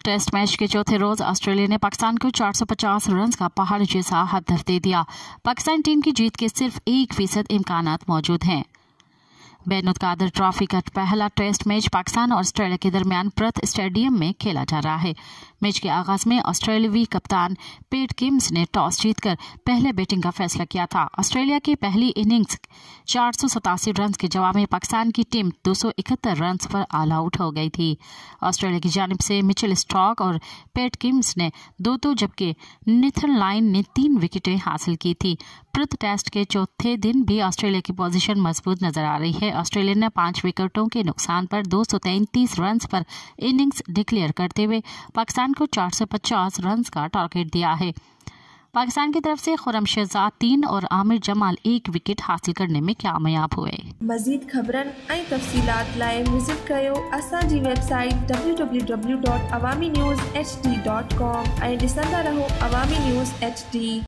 Test match के चौथे रोज Australia ने पाकिस्तान को 450 रन का पहाड़ जैसा हदफ दे दिया। पाकिस्तान टीम की जीत के सिर्फ 1% इम्कानात मौजूद हैं। बेनुत कादर ट्रॉफी का पहला टेस्ट मैच पाकिस्तान और ऑस्ट्रेलिया के दरमियान पर्थ स्टेडियम में खेला जा रहा है। मैच के आगाज में ऑस्ट्रेलियावी कप्तान पैट कमिंस ने टॉस जीतकर पहले बैटिंग का फैसला किया था। ऑस्ट्रेलिया की पहली इनिंग्स 487 रन के जवाब में पाकिस्तान की टीम 271 रन पर ऑल आउट हो गई थी। ऑस्ट्रेलिया की जानिब से मिचेल स्टार्क और पैट कमिंस ने 2-2 जबकि नेथन लायन ने 3 विकेटें हासिल की थी। पर्थ टेस्ट के चौथे दिन भी ऑस्ट्रेलिया की पोजीशन मजबूत नजर आ रही है। ऑस्ट्रेलिया ने 5 विकेटों के नुकसान पर 233 रन पर इनिंग्स डिक्लेयर करते हुए पाकिस्तान को 450 रन का टारगेट दिया है। पाकिस्तान की तरफ से खुर्रम शहजाद 3 और आमिर जमाल 1 विकेट हासिल करने में कामयाब हुए। मज़ीद खबरन ऐं तफ़सीलात लाइ विज़िट कयो असांजी वेबसाइट www.awamiNewsHD.com ऐं ॾिसंदा रहो अवामी न्यूज़ HD।